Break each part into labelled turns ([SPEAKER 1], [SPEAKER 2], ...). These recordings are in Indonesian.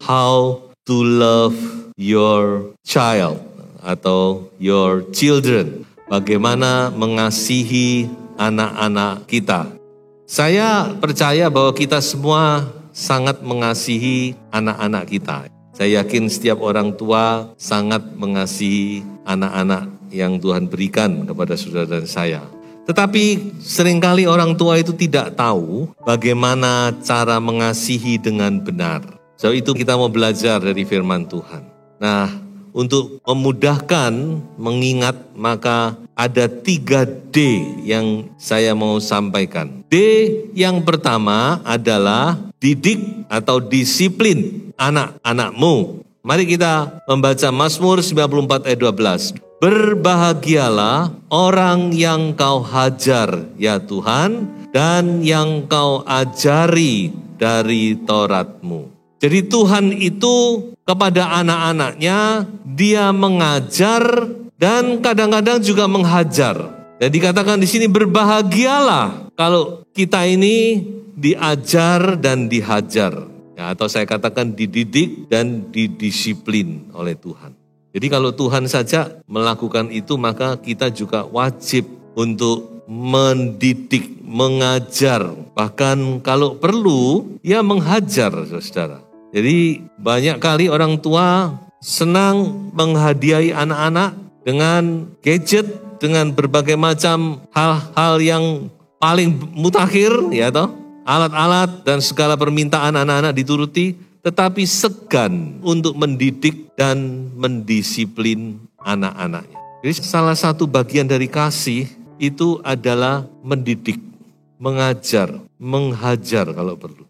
[SPEAKER 1] How to love your child atau your children. Bagaimana mengasihi anak-anak kita. Saya percaya bahwa kita semua sangat mengasihi anak-anak kita. Saya yakin setiap orang tua sangat mengasihi anak-anak yang Tuhan berikan kepada saudara dan saya. Tetapi seringkali orang tua itu tidak tahu bagaimana cara mengasihi dengan benar. So itu kita mau belajar dari firman Tuhan. Nah, untuk memudahkan mengingat maka ada 3D yang saya mau sampaikan. D yang pertama adalah didik atau disiplin anak-anakmu. Mari kita membaca Mazmur 94 ayat 12. Berbahagialah orang yang kau hajar ya Tuhan dan yang kau ajari dari Taurat-Mu. Jadi Tuhan itu kepada anak-anaknya, dia mengajar dan kadang-kadang juga menghajar. Dan dikatakan di sini berbahagialah kalau kita ini diajar dan dihajar. Ya, atau saya katakan dididik dan didisiplin oleh Tuhan. Jadi kalau Tuhan saja melakukan itu maka kita juga wajib untuk mendidik, mengajar. Bahkan kalau perlu ya menghajar saudara. Jadi banyak kali orang tua senang menghadiahi anak-anak dengan gadget, dengan berbagai macam hal-hal yang paling mutakhir, ya toh, alat-alat dan segala permintaan anak-anak dituruti, tetapi segan untuk mendidik dan mendisiplin anak-anaknya. Jadi salah satu bagian dari kasih itu adalah mendidik, mengajar, menghajar kalau perlu.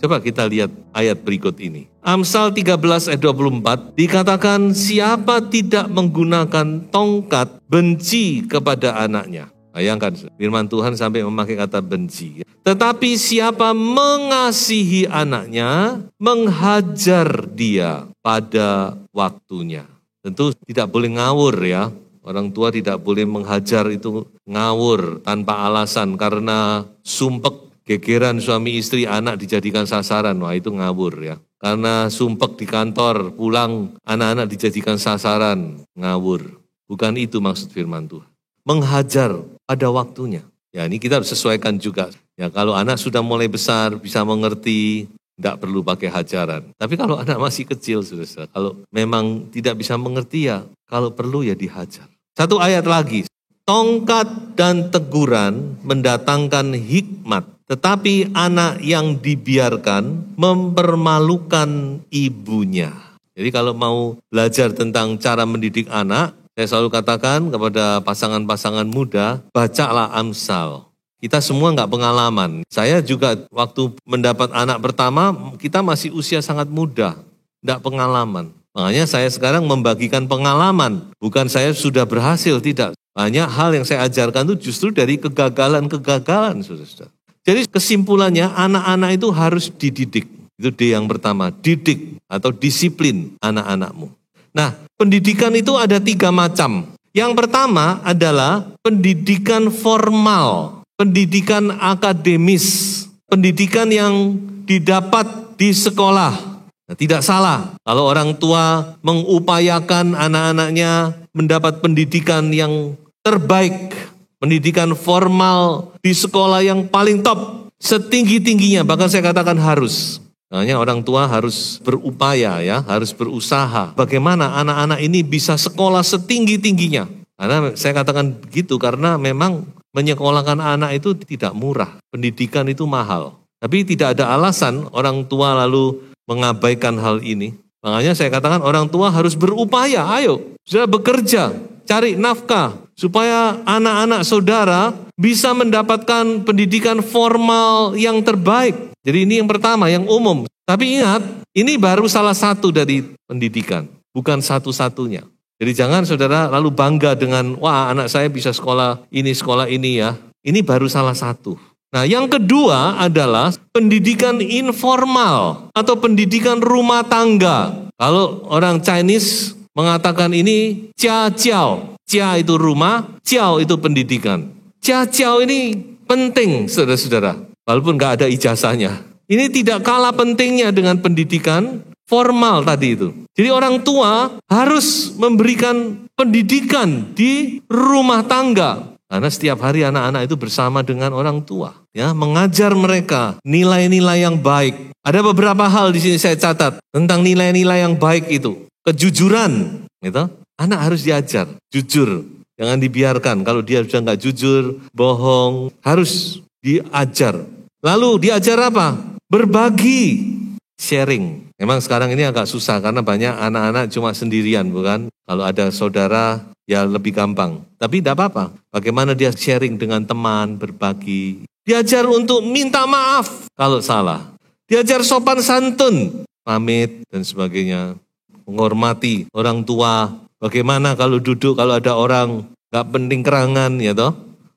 [SPEAKER 1] Coba kita lihat ayat berikut ini. Amsal 13 ayat 24 dikatakan siapa tidak menggunakan tongkat benci kepada anaknya. Bayangkan firman Tuhan sampai memakai kata benci. Tetapi siapa mengasihi anaknya, menghajar dia pada waktunya. Tentu tidak boleh ngawur ya. Orang tua tidak boleh menghajar itu ngawur tanpa alasan karena sumpek. Gegeran suami istri anak dijadikan sasaran, wah itu ngawur ya. Karena sumpek di kantor, pulang anak-anak dijadikan sasaran, ngawur. Bukan itu maksud firman Tuhan. Menghajar pada waktunya. Ya ini kita harus sesuaikan juga. Ya kalau anak sudah mulai besar, bisa mengerti, tidak perlu pakai hajaran. Tapi kalau anak masih kecil, saudara, kalau memang tidak bisa mengerti ya, kalau perlu ya dihajar. Satu ayat lagi. Tongkat dan teguran mendatangkan hikmat, tetapi anak yang dibiarkan mempermalukan ibunya. Jadi kalau mau belajar tentang cara mendidik anak, saya selalu katakan kepada pasangan-pasangan muda, bacalah Amsal. Kita semua nggak pengalaman. Saya juga waktu mendapat anak pertama, kita masih usia sangat muda, nggak pengalaman. Makanya saya sekarang membagikan pengalaman, bukan saya sudah berhasil, tidak. Banyak hal yang saya ajarkan itu justru dari kegagalan-kegagalan, saudara. Jadi kesimpulannya anak-anak itu harus dididik. Itu D yang pertama, didik atau disiplin anak-anakmu. Nah, pendidikan itu ada 3 macam. Yang pertama adalah pendidikan formal, pendidikan akademis, pendidikan yang didapat di sekolah. Nah, tidak salah kalau orang tua mengupayakan anak-anaknya mendapat pendidikan yang terbaik, pendidikan formal di sekolah yang paling top, setinggi-tingginya, bahkan saya katakan harus. Makanya orang tua harus berupaya ya, harus berusaha. Bagaimana anak-anak ini bisa sekolah setinggi-tingginya. Karena saya katakan begitu karena memang menyekolahkan anak itu tidak murah. Pendidikan itu mahal. Tapi tidak ada alasan orang tua lalu mengabaikan hal ini. Makanya saya katakan orang tua harus berupaya, ayo, sudah bekerja, cari nafkah, supaya anak-anak saudara bisa mendapatkan pendidikan formal yang terbaik. Jadi ini yang pertama, yang umum. Tapi ingat, Ini baru salah satu dari pendidikan, bukan satu-satunya. Jadi jangan saudara lalu bangga dengan, wah anak saya bisa sekolah ini ya. Ini baru salah satu. Nah yang kedua adalah pendidikan informal atau pendidikan rumah tangga. Kalau orang Chinese mengatakan ini cia ciao. Cia itu rumah, ciao itu pendidikan. Cia ciao ini penting saudara-saudara, walaupun gak ada ijazahnya. Ini tidak kalah pentingnya dengan pendidikan formal tadi itu. Jadi orang tua harus memberikan pendidikan di rumah tangga. Karena setiap hari anak-anak itu bersama dengan orang tua. Ya, mengajar mereka nilai-nilai yang baik. Ada beberapa hal di sini saya catat tentang nilai-nilai yang baik itu. Kejujuran, gitu. Anak harus diajar, jujur. Jangan dibiarkan, kalau dia sudah nggak jujur, bohong, harus diajar. Lalu diajar apa? Berbagi, sharing. Memang sekarang ini agak susah karena banyak anak-anak cuma sendirian, bukan? Kalau ada saudara ya lebih gampang. Tapi tidak apa-apa. Bagaimana dia sharing dengan teman, berbagi. Diajar untuk minta maaf kalau salah. Diajar sopan santun, pamit dan sebagainya. Menghormati orang tua. Bagaimana kalau duduk, kalau ada orang gak penting kerangan, ya toh?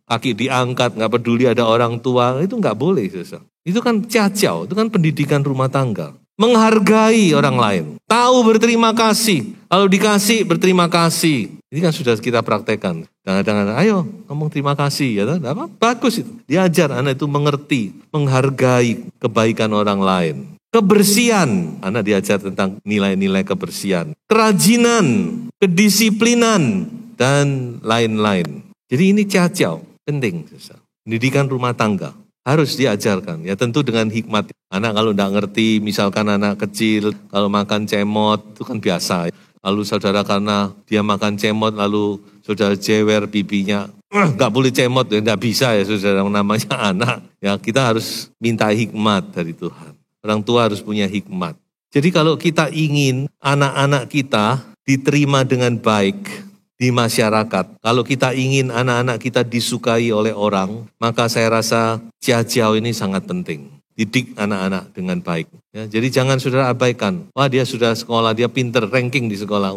[SPEAKER 1] Kaki diangkat, gak peduli ada orang tua, itu gak boleh. Itu kan ciao, itu kan pendidikan rumah tangga. Menghargai orang lain. Tahu berterima kasih. Kalau dikasih, berterima kasih. Ini kan sudah kita praktekkan. Jangan-jangan, ayo ngomong terima kasih. Ya, apa? Bagus itu. Diajar anak itu mengerti, menghargai kebaikan orang lain. Kebersihan, anak diajar tentang nilai-nilai kebersihan. Kerajinan, kedisiplinan, dan lain-lain. Jadi ini ciao, penting. Pendidikan rumah tangga. Harus diajarkan, ya tentu dengan hikmat. Anak kalau tidak ngerti, misalkan anak kecil, kalau makan cemot, itu kan biasa. Lalu saudara karena dia makan cemot, lalu saudara jewer pipinya, nggak boleh cemot, ya nggak bisa ya saudara, namanya anak. Ya kita harus minta hikmat dari Tuhan. Orang tua harus punya hikmat. Jadi kalau kita ingin anak-anak kita diterima dengan baik, di masyarakat. Kalau kita ingin anak-anak kita disukai oleh orang, maka saya rasa ciao ini sangat penting. Didik anak-anak dengan baik. Ya, jadi jangan saudara abaikan. Wah dia sudah sekolah, dia pinter, ranking di sekolah.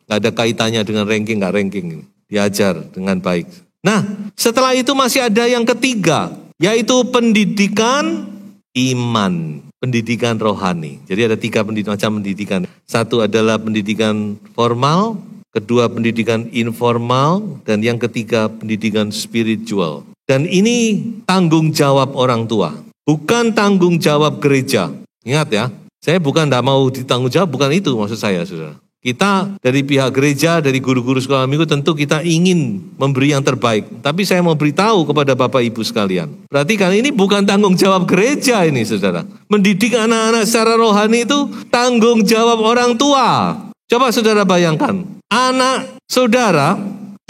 [SPEAKER 1] Gak ada kaitannya dengan ranking, gak ranking. Diajar dengan baik. Nah setelah itu masih ada yang ketiga, yaitu pendidikan iman. Pendidikan rohani. Jadi ada 3 macam pendidikan. Satu adalah pendidikan formal, kedua pendidikan informal, dan yang ketiga pendidikan spiritual. Dan ini tanggung jawab orang tua, bukan tanggung jawab gereja. Ingat ya, saya bukan tidak mau ditanggung jawab, bukan itu maksud saya saudara. Kita dari pihak gereja, dari guru-guru sekolah minggu tentu kita ingin memberi yang terbaik. Tapi saya mau beritahu kepada Bapak Ibu sekalian. Perhatikan ini bukan tanggung jawab gereja ini saudara. Mendidik anak-anak secara rohani itu tanggung jawab orang tua. Coba saudara bayangkan. Anak saudara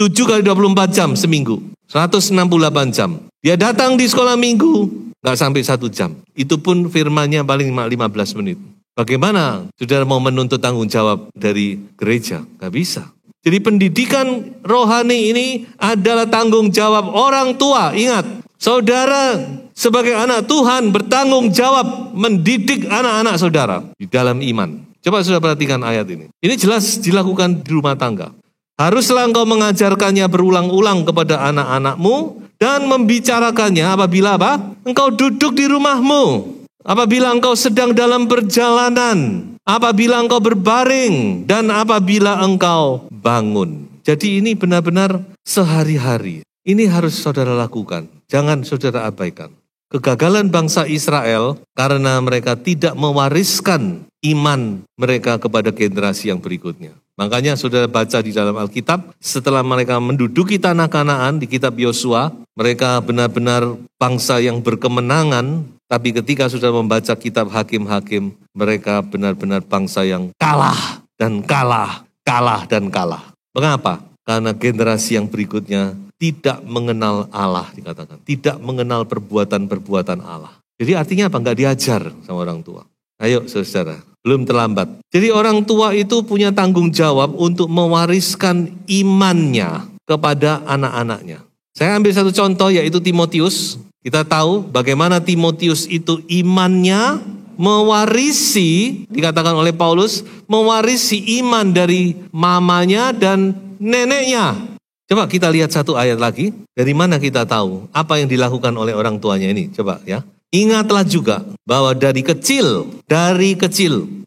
[SPEAKER 1] 7 kali 24 jam seminggu, 168 jam. Dia datang di sekolah minggu, gak sampai 1 jam. Itu pun firmannya paling 15 menit. Bagaimana saudara mau menuntut tanggung jawab dari gereja? Gak bisa. Jadi pendidikan rohani ini adalah tanggung jawab orang tua. Ingat, saudara sebagai anak Tuhan bertanggung jawab mendidik anak-anak saudara di dalam iman. Coba sudah perhatikan ayat ini. Ini jelas dilakukan di rumah tangga. Haruslah engkau mengajarkannya berulang-ulang kepada anak-anakmu dan membicarakannya apabila apa? Engkau duduk di rumahmu. Apabila engkau sedang dalam perjalanan. Apabila engkau berbaring dan apabila engkau bangun. Jadi ini benar-benar sehari-hari. Ini harus saudara lakukan. Jangan saudara abaikan. Kegagalan bangsa Israel karena mereka tidak mewariskan iman mereka kepada generasi yang berikutnya. Makanya saudara baca di dalam Alkitab, setelah mereka menduduki tanah Kanaan di kitab Yosua, mereka benar-benar bangsa yang berkemenangan, tapi ketika sudah membaca kitab Hakim-Hakim, mereka benar-benar bangsa yang kalah dan kalah, kalah dan kalah. Mengapa? Karena generasi yang berikutnya tidak mengenal Allah dikatakan. Tidak mengenal perbuatan-perbuatan Allah. Jadi artinya apa? Enggak diajar sama orang tua. Ayo saudara, belum terlambat. Jadi orang tua itu punya tanggung jawab untuk mewariskan imannya kepada anak-anaknya. Saya ambil satu contoh yaitu Timotius. Kita tahu bagaimana Timotius itu imannya mewarisi, dikatakan oleh Paulus, mewarisi iman dari mamanya dan neneknya. Coba kita lihat satu ayat lagi. Dari mana kita tahu apa yang dilakukan oleh orang tuanya ini? Coba ya. Ingatlah juga bahwa dari kecil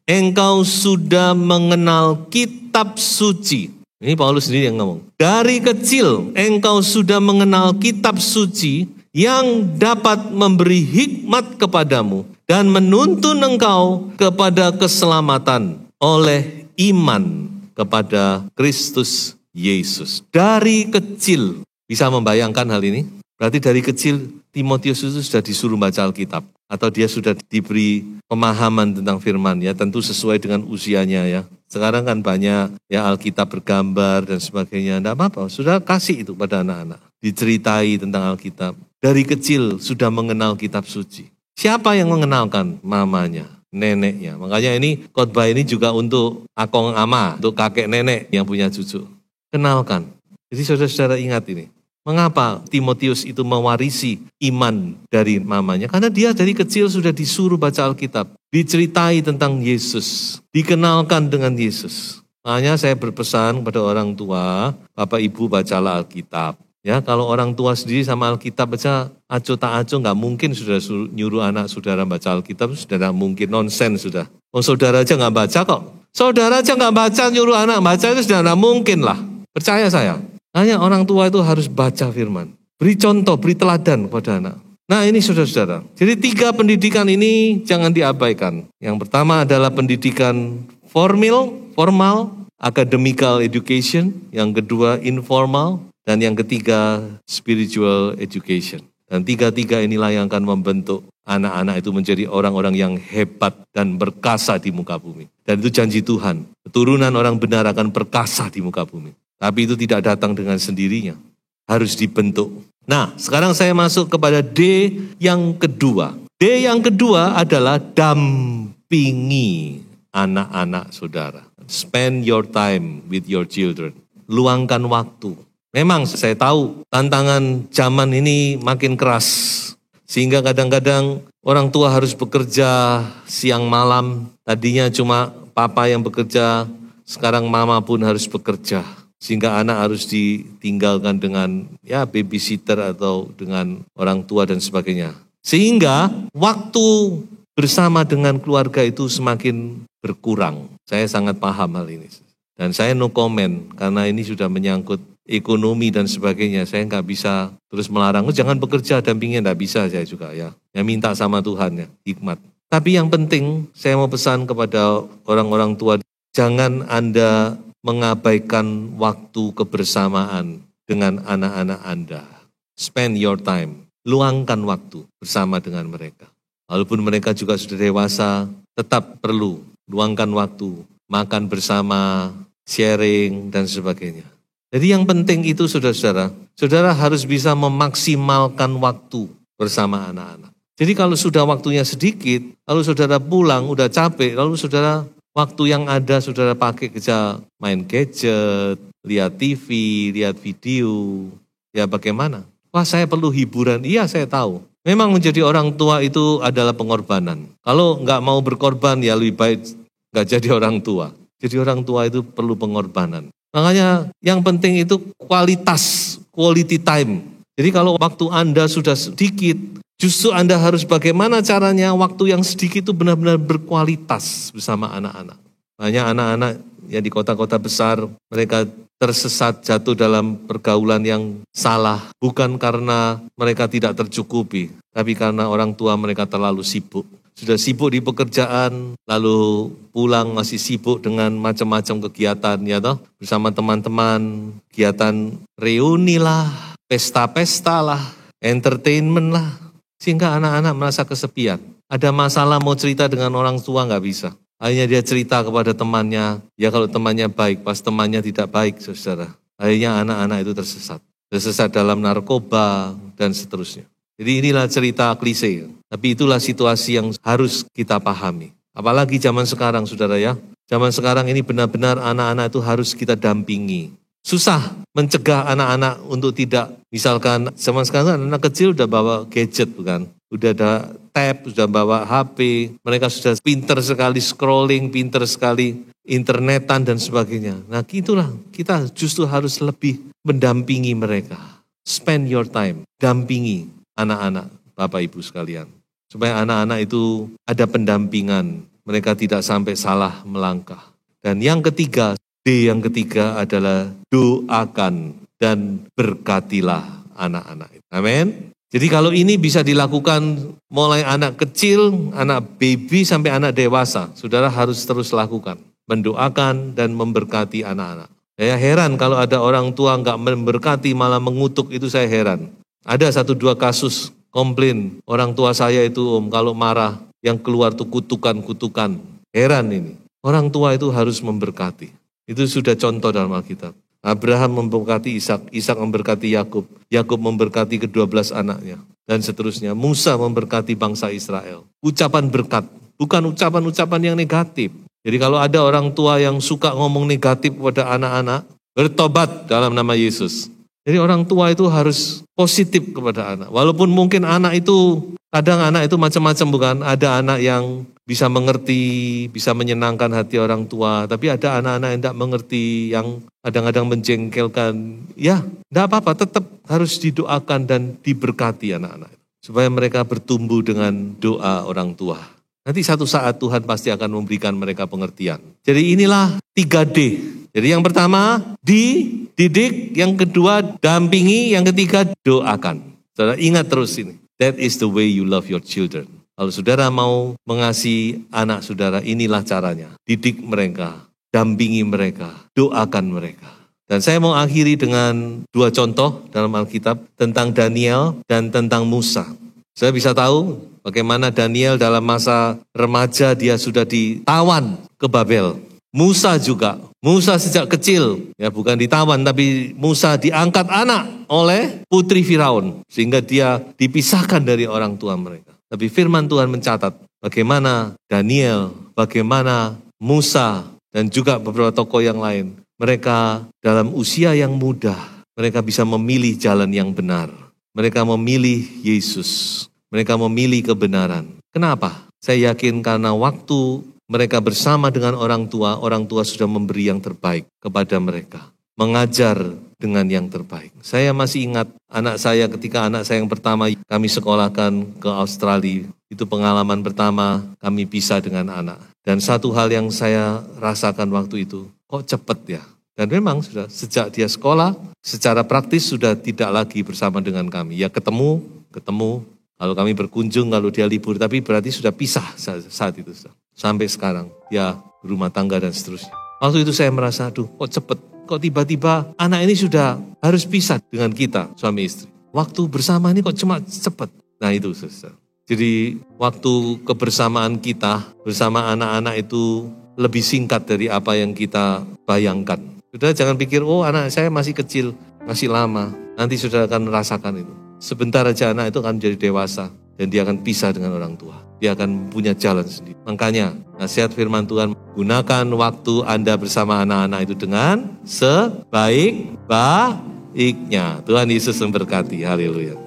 [SPEAKER 1] engkau sudah mengenal kitab suci. Ini Paulus sendiri yang ngomong. Dari kecil engkau sudah mengenal kitab suci yang dapat memberi hikmat kepadamu dan menuntun engkau kepada keselamatan oleh iman kepada Kristus Yesus. Dari kecil, bisa membayangkan hal ini? Berarti dari kecil Timotius itu sudah disuruh baca Alkitab. Atau dia sudah diberi pemahaman tentang firman, ya tentu sesuai dengan usianya ya. Sekarang kan banyak ya Alkitab bergambar dan sebagainya. Tidak apa-apa, sudah kasih itu pada anak-anak. Diceritai tentang Alkitab. Dari kecil sudah mengenal kitab suci. Siapa yang mengenalkan? Mamanya, neneknya. Makanya ini khotbah ini juga untuk akong ama, untuk kakek nenek yang punya cucu. Kenalkan. Jadi saudara-saudara ingat ini. Mengapa Timotius itu mewarisi iman dari mamanya? Karena dia dari kecil sudah disuruh baca Alkitab. Diceritai tentang Yesus. Dikenalkan dengan Yesus. Makanya saya berpesan kepada orang tua, Bapak Ibu bacalah Alkitab. Ya, kalau orang tua sendiri sama Alkitab baca aco tak aco, nggak mungkin sudah nyuruh anak saudara baca Alkitab, sudah tidak mungkin, nonsen sudah. Oh, saudara aja nggak baca kok. Saudara aja nggak baca, nyuruh anak baca itu sudah tidak mungkin lah. Percaya saya. Hanya orang tua itu harus baca firman. Beri contoh, beri teladan kepada anak. Nah ini saudara-saudara. Jadi 3 pendidikan ini jangan diabaikan. Yang pertama adalah pendidikan formal, academical education. Yang kedua informal. Dan yang ketiga spiritual education. Dan 3 inilah yang akan membentuk anak-anak itu menjadi orang-orang yang hebat dan berkasa di muka bumi. Dan itu janji Tuhan. Keturunan orang benar akan berkasa di muka bumi. Tapi itu tidak datang dengan sendirinya. Harus dibentuk. Nah, sekarang saya masuk kepada D yang kedua. D yang kedua adalah dampingi anak-anak saudara. Spend your time with your children. Luangkan waktu. Memang saya tahu tantangan zaman ini makin keras. Sehingga kadang-kadang orang tua harus bekerja siang malam. Tadinya cuma papa yang bekerja, sekarang mama pun harus bekerja. Sehingga anak harus ditinggalkan dengan ya babysitter atau dengan orang tua dan sebagainya. Sehingga waktu bersama dengan keluarga itu semakin berkurang. Saya sangat paham hal ini. Dan saya no comment karena ini sudah menyangkut ekonomi dan sebagainya. Saya nggak bisa terus melarang, jangan bekerja, dampingnya nggak bisa saya juga ya. Yang minta sama Tuhan ya, hikmat. Tapi yang penting saya mau pesan kepada orang-orang tua, jangan Anda mengabaikan waktu kebersamaan dengan anak-anak Anda. Spend your time. Luangkan waktu bersama dengan mereka. Walaupun mereka juga sudah dewasa, tetap perlu luangkan waktu. Makan bersama, sharing, dan sebagainya. Jadi yang penting itu saudara-saudara, saudara harus bisa memaksimalkan waktu bersama anak-anak. Jadi kalau sudah waktunya sedikit, lalu saudara pulang, udah capek, lalu saudara waktu yang ada saudara pakai kerja main gadget, lihat TV, lihat video, ya bagaimana? Wah saya perlu hiburan, iya saya tahu. Memang menjadi orang tua itu adalah pengorbanan. Kalau nggak mau berkorban ya lebih baik nggak jadi orang tua. Jadi orang tua itu perlu pengorbanan. Makanya yang penting itu kualitas, quality time. Jadi kalau waktu Anda sudah sedikit, justru Anda harus bagaimana caranya waktu yang sedikit itu benar-benar berkualitas bersama anak-anak. Banyak anak-anak yang di kota-kota besar, mereka tersesat jatuh dalam pergaulan yang salah. Bukan karena mereka tidak tercukupi, tapi karena orang tua mereka terlalu sibuk. Sudah sibuk di pekerjaan, lalu pulang masih sibuk dengan macam-macam kegiatan, ya toh, bersama teman-teman, kegiatan reuni lah, pesta-pesta lah, entertainment lah, sehingga anak-anak merasa kesepian. Ada masalah mau cerita dengan orang tua nggak bisa. Akhirnya dia cerita kepada temannya, ya kalau temannya baik, pas temannya tidak baik, saudara. Akhirnya anak-anak itu tersesat dalam narkoba dan seterusnya. Jadi inilah cerita klise, tapi itulah situasi yang harus kita pahami. Apalagi zaman sekarang, saudara ya. Zaman sekarang ini benar-benar anak-anak itu harus kita dampingi. Susah mencegah anak-anak untuk tidak, misalkan zaman sekarang anak-anak kecil udah bawa gadget bukan? Udah ada tab, sudah bawa HP, mereka sudah pinter sekali scrolling, pinter sekali internetan dan sebagainya. Nah itulah, kita justru harus lebih mendampingi mereka. Spend your time, dampingi anak-anak, Bapak Ibu sekalian. Supaya anak-anak itu ada pendampingan, mereka tidak sampai salah melangkah. Dan yang ketiga, D yang ketiga adalah doakan dan berkatilah anak-anak. Amin. Jadi kalau ini bisa dilakukan mulai anak kecil, anak baby sampai anak dewasa, saudara harus terus lakukan. Mendoakan dan memberkati anak-anak. Saya heran kalau ada orang tua enggak memberkati malah mengutuk, itu saya heran. Ada 1-2 kasus komplain, orang tua saya itu kalau marah yang keluar tuh kutukan-kutukan. Heran ini. Orang tua itu harus memberkati. Itu sudah contoh dalam Alkitab. Abraham memberkati Ishak, Ishak memberkati Yakub, Yakub memberkati ke-12 anaknya, dan seterusnya. Musa memberkati bangsa Israel. Ucapan berkat, bukan ucapan-ucapan yang negatif. Jadi kalau ada orang tua yang suka ngomong negatif kepada anak-anak, bertobat dalam nama Yesus. Jadi orang tua itu harus positif kepada anak. Walaupun mungkin anak itu, kadang anak itu macam-macam bukan? Ada anak yang bisa mengerti, bisa menyenangkan hati orang tua. Tapi ada anak-anak yang tidak mengerti, yang kadang-kadang menjengkelkan. Ya, tidak apa-apa, tetap harus didoakan dan diberkati anak-anak. Supaya mereka bertumbuh dengan doa orang tua. Nanti satu saat Tuhan pasti akan memberikan mereka pengertian. Jadi inilah 3D. Jadi yang pertama, dididik, yang kedua, dampingi, yang ketiga, doakan. Saudara ingat terus ini. That is the way you love your children. Kalau saudara mau mengasihi anak saudara, inilah caranya. Didik mereka, dampingi mereka, doakan mereka. Dan saya mau akhiri dengan 2 contoh dalam Alkitab tentang Daniel dan tentang Musa. Saya bisa tahu bagaimana Daniel dalam masa remaja dia sudah ditawan ke Babel. Musa juga, Musa sejak kecil, ya bukan ditawan tapi Musa diangkat anak oleh putri Firaun. Sehingga dia dipisahkan dari orang tua mereka. Tapi firman Tuhan mencatat bagaimana Daniel, bagaimana Musa, dan juga beberapa tokoh yang lain. Mereka dalam usia yang muda, mereka bisa memilih jalan yang benar. Mereka memilih Yesus, mereka memilih kebenaran. Kenapa? Saya yakin karena waktu mereka bersama dengan orang tua sudah memberi yang terbaik kepada mereka. Mengajar dengan yang terbaik. Saya masih ingat anak saya ketika anak saya yang pertama kami sekolahkan ke Australia. Itu pengalaman pertama kami pisah dengan anak. Dan satu hal yang saya rasakan waktu itu, kok cepat ya. Dan memang sudah sejak dia sekolah, secara praktis sudah tidak lagi bersama dengan kami. Ya ketemu. Kalau kami berkunjung, kalau dia libur, tapi berarti sudah pisah saat itu. Sampai sekarang, ya rumah tangga dan seterusnya. Waktu itu saya merasa, aduh kok cepet. Kok tiba-tiba anak ini sudah harus pisah dengan kita, suami istri. Waktu bersama ini kok cuma cepat. Nah itu, saudara. Jadi waktu kebersamaan kita bersama anak-anak itu lebih singkat dari apa yang kita bayangkan. Saudara jangan pikir, oh anak saya masih kecil, masih lama. Nanti saudara akan merasakan itu. Sebentar aja anak itu akan menjadi dewasa. Dan dia akan pisah dengan orang tua. Dia akan punya jalan sendiri. Makanya nasihat firman Tuhan, gunakan waktu Anda bersama anak-anak itu dengan sebaik-baiknya. Tuhan Yesus memberkati. Haleluya.